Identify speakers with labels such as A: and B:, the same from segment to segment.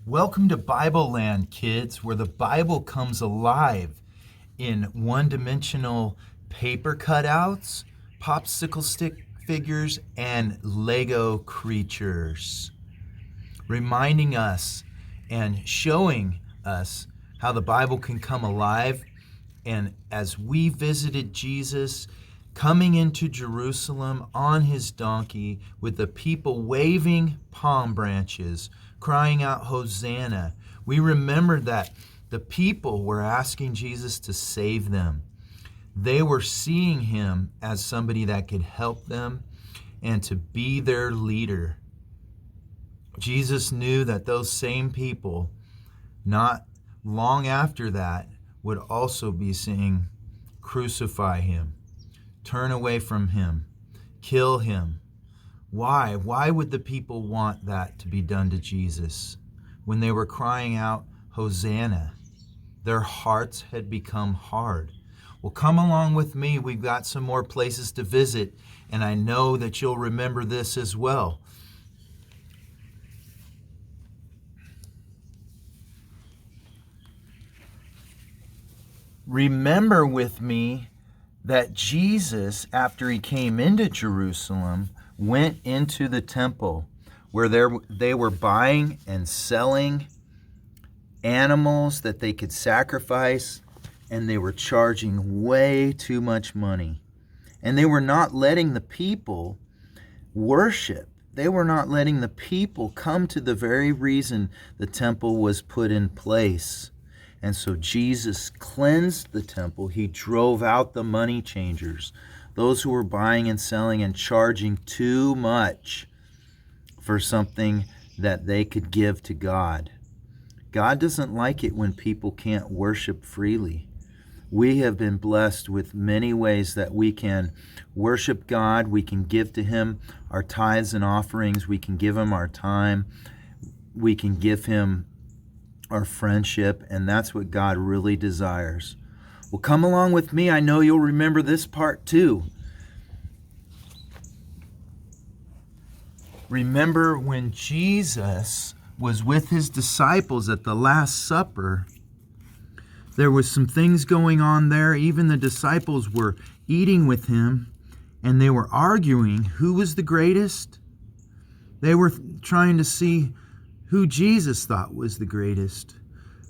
A: Welcome to Bible Land, kids, where the Bible comes alive in one-dimensional paper cutouts, popsicle stick figures, and Lego creatures, reminding us and showing us how the Bible can come alive. And as we visited Jesus coming into Jerusalem on his donkey with the people waving palm branches, crying out, Hosanna, we remembered that the people were asking Jesus to save them. They were seeing him as somebody that could help them and to be their leader. Jesus knew that those same people, not long after that, would also be saying, crucify him, turn away from him, kill him. Why? Why would the people want that to be done to Jesus? When they were crying out, Hosanna, their hearts had become hard. Well, come along with me. We've got some more places to visit, and I know that you'll remember this as well. Remember with me that Jesus, after he came into Jerusalem, went into the temple where they were buying and selling animals that they could sacrifice, and they were charging way too much money. And they were not letting the people worship. They were not letting the people come to the very reason the temple was put in place. And so Jesus cleansed the temple. He drove out the money changers, those who were buying and selling and charging too much for something that they could give to God. God doesn't like it when people can't worship freely. We have been blessed with many ways that we can worship God. We can give to him our tithes and offerings. We can give him our time. We can give him our friendship, and that's what God really desires. Well, come along with me. I know you'll remember this part too. Remember when Jesus was with his disciples at the Last Supper, there was some things going on there. Even the disciples were eating with him, and they were arguing who was the greatest. They were trying to see who Jesus thought was the greatest.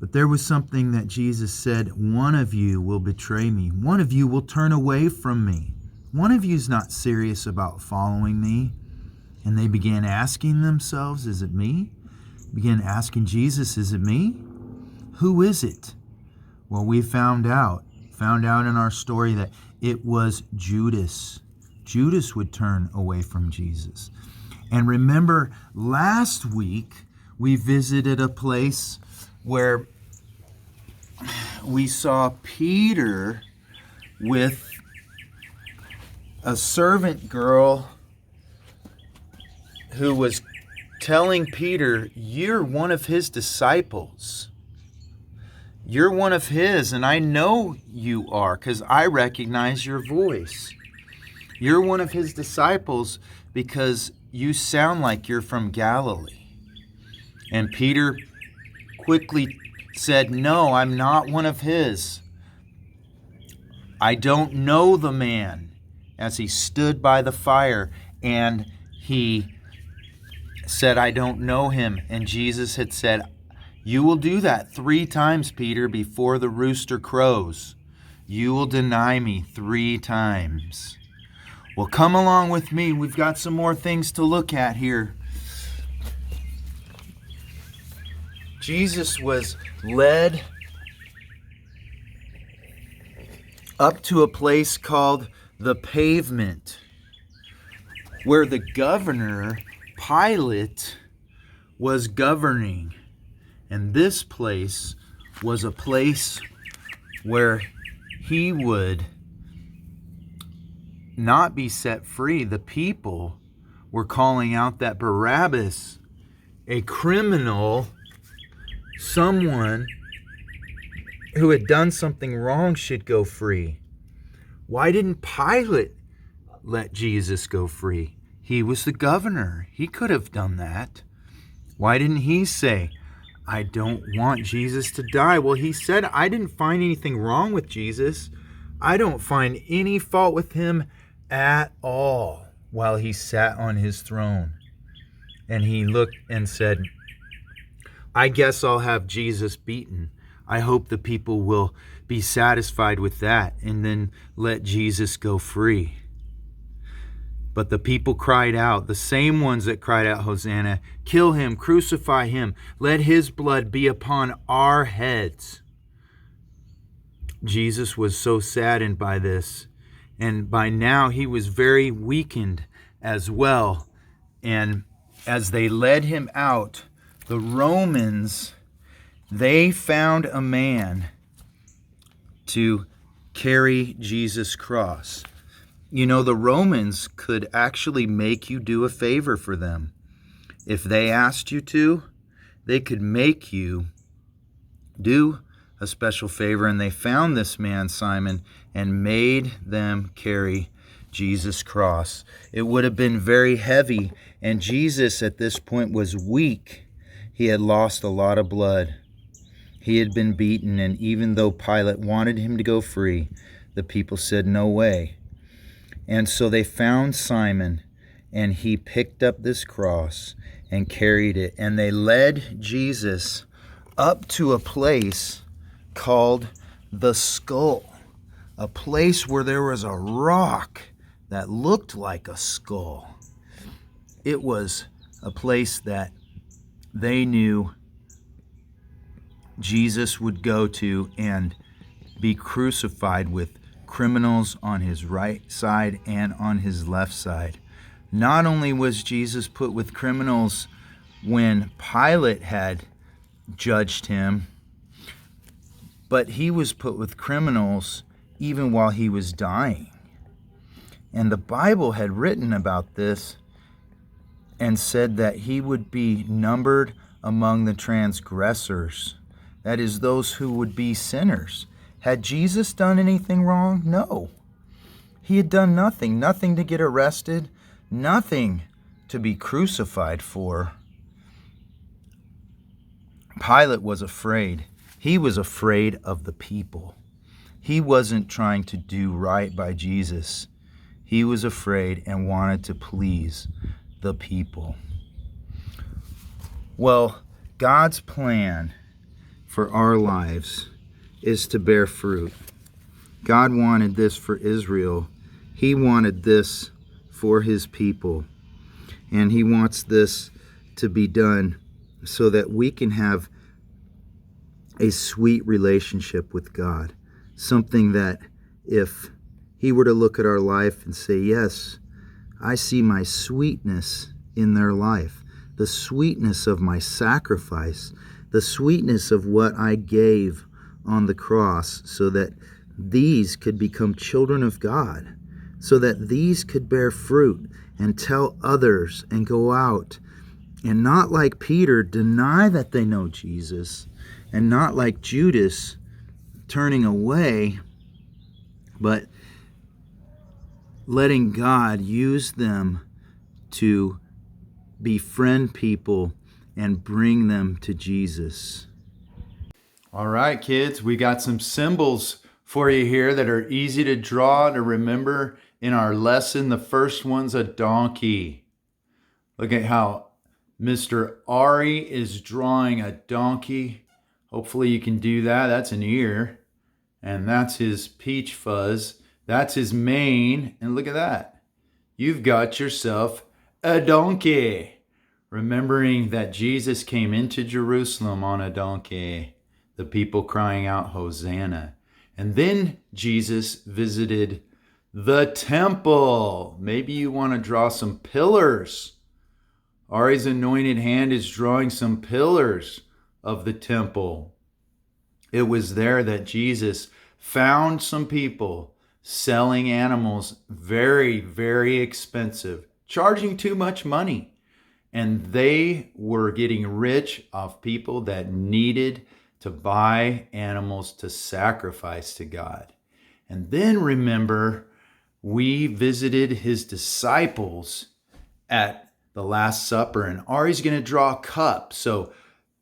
A: But there was something that Jesus said, one of you will betray me. One of you will turn away from me. One of you's not serious about following me. And they began asking themselves, is it me? Began asking Jesus, is it me? Who is it? Well, we found out in our story that it was Judas. Judas would turn away from Jesus. And remember, last week, we visited a place where we saw Peter with a servant girl who was telling Peter, you're one of his disciples. You're one of his, and I know you are because I recognize your voice. You're one of his disciples because you sound like you're from Galilee. And Peter quickly said, no, I'm not one of his. I don't know the man, as he stood by the fire, and he said, I don't know him. And Jesus had said, you will do that 3 times, Peter, before the rooster crows. You will deny me 3 times. Well, come along with me. We've got some more things to look at here. Jesus was led up to a place called the Pavement, where the governor, Pilate, was governing. And this place was a place where he would not be set free. The people were calling out that Barabbas, a criminal, someone who had done something wrong, should go free. Why didn't Pilate let Jesus go free? He was the governor. He could have done that. Why didn't he say, I don't want Jesus to die. Well, he said, I didn't find anything wrong with Jesus. I don't find any fault with him at all, while he sat on his throne. And he looked and said, I guess I'll have Jesus beaten. I hope the people will be satisfied with that and then let Jesus go free. But the people cried out, the same ones that cried out, Hosanna, kill him, crucify him, let his blood be upon our heads. Jesus was so saddened by this, and by now he was very weakened as well. And as they led him out, the Romans, they found a man to carry Jesus' cross. You know, the Romans could actually make you do a favor for them. If they asked you to, they could make you do a special favor. And they found this man, Simon, and made them carry Jesus' cross. It would have been very heavy, and Jesus at this point was weak. He had lost a lot of blood. He had been beaten, and even though Pilate wanted him to go free, the people said, no way. And so they found Simon, and he picked up this cross and carried it. And they led Jesus up to a place called the Skull, a place where there was a rock that looked like a skull. It was a place that they knew Jesus would go to and be crucified with criminals on his right side and on his left side. Not only was Jesus put with criminals when Pilate had judged him, but he was put with criminals even while he was dying. And the Bible had written about this and said that he would be numbered among the transgressors. That is, those who would be sinners. Had Jesus done anything wrong? No. He had done nothing. Nothing to get arrested. Nothing to be crucified for. Pilate was afraid. He was afraid of the people. He wasn't trying to do right by Jesus. He was afraid and wanted to please the people. Well, God's plan for our lives is to bear fruit. God wanted this for Israel. He wanted this for his people. And he wants this to be done so that we can have a sweet relationship with God. Something that if he were to look at our life and say, yes, I see my sweetness in their life, the sweetness of my sacrifice, the sweetness of what I gave on the cross so that these could become children of God, so that these could bear fruit and tell others and go out and not like Peter deny that they know Jesus, and not like Judas turning away, but letting God use them to befriend people and bring them to Jesus. All right, kids, we got some symbols for you here that are easy to draw to remember in our lesson. The first one's a donkey. Look at how Mr. Ari is drawing a donkey. Hopefully you can do that. That's an ear. And that's his peach fuzz. That's his mane. And look at that. You've got yourself a donkey. Remembering that Jesus came into Jerusalem on a donkey. The people crying out, Hosanna. And then Jesus visited the temple. Maybe you want to draw some pillars. Ari's anointed hand is drawing some pillars of the temple. It was there that Jesus found some people selling animals very, very expensive, charging too much money. And they were getting rich off people that needed to buy animals to sacrifice to God. And then remember, we visited his disciples at the Last Supper, and Ari's going to draw a cup. So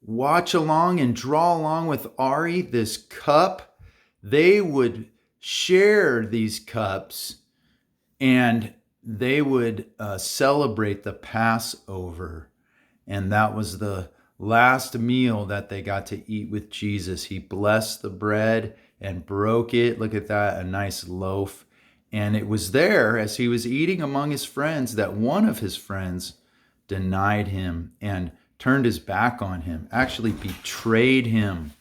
A: watch along and draw along with Ari this cup. They would share these cups and they would celebrate the Passover. And that was the last meal that they got to eat with Jesus. He blessed the bread and broke it. Look at that, a nice loaf. And it was there as he was eating among his friends that one of his friends denied him and turned his back on him, actually betrayed him.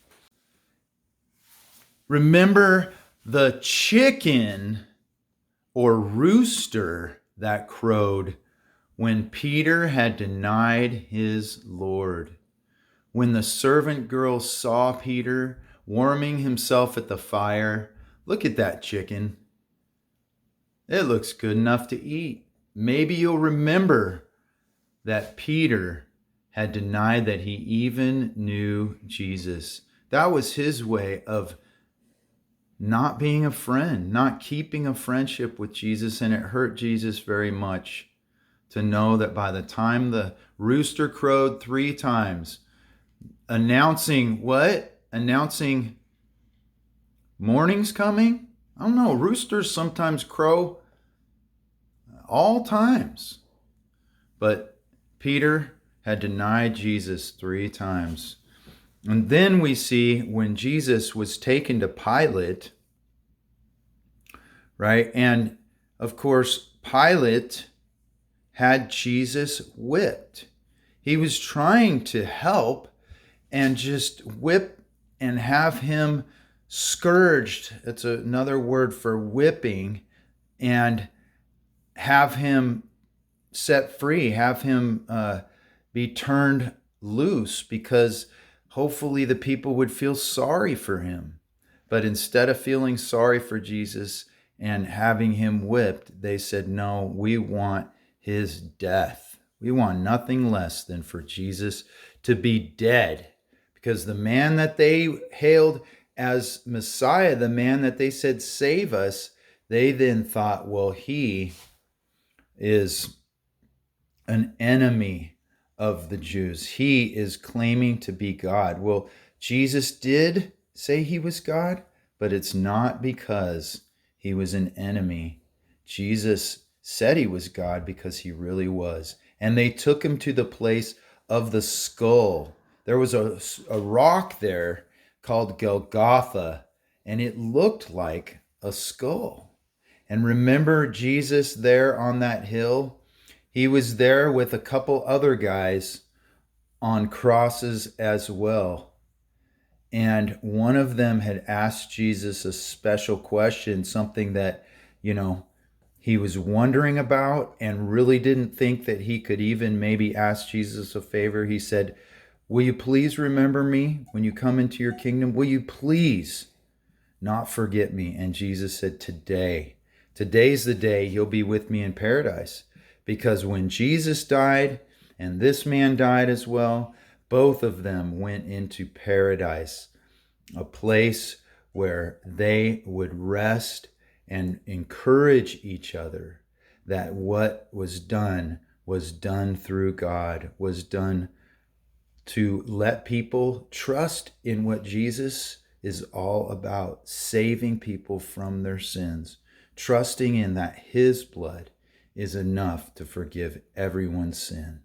A: Remember the chicken or rooster that crowed when Peter had denied his Lord. When the servant girl saw Peter warming himself at the fire, look at that chicken. It looks good enough to eat. Maybe you'll remember that Peter had denied that he even knew Jesus. That was his way of not being a friend, not keeping a friendship with Jesus, and it hurt Jesus very much to know that by the time the rooster crowed 3 times, announcing what? Announcing morning's coming? I don't know, roosters sometimes crow all times. But Peter had denied Jesus 3 times. And then we see when Jesus was taken to Pilate, right? And of course, Pilate had Jesus whipped. He was trying to help and just whip and have him scourged. That's another word for whipping. And have him set free, have him be turned loose, because hopefully the people would feel sorry for him. But instead of feeling sorry for Jesus and having him whipped, they said, no, we want his death. We want nothing less than for Jesus to be dead, because the man that they hailed as Messiah, the man that they said save us, they then thought, well, he is an enemy of the Jews. He is claiming to be God. Well, Jesus did say he was God, but it's not because he was an enemy. Jesus said he was God because he really was. And they took him to the place of the skull. There was a rock there called Golgotha, and it looked like a skull. And remember Jesus there on that hill? He was there with a couple other guys on crosses as well. And one of them had asked Jesus a special question, something that, he was wondering about and really didn't think that he could even maybe ask Jesus a favor. He said, will you please remember me when you come into your kingdom? Will you please not forget me? And Jesus said, today's the day you'll be with me in paradise. Because when Jesus died and this man died as well, both of them went into paradise, a place where they would rest and encourage each other that what was done through God, was done to let people trust in what Jesus is all about, saving people from their sins, trusting in that his blood is enough to forgive everyone's sin.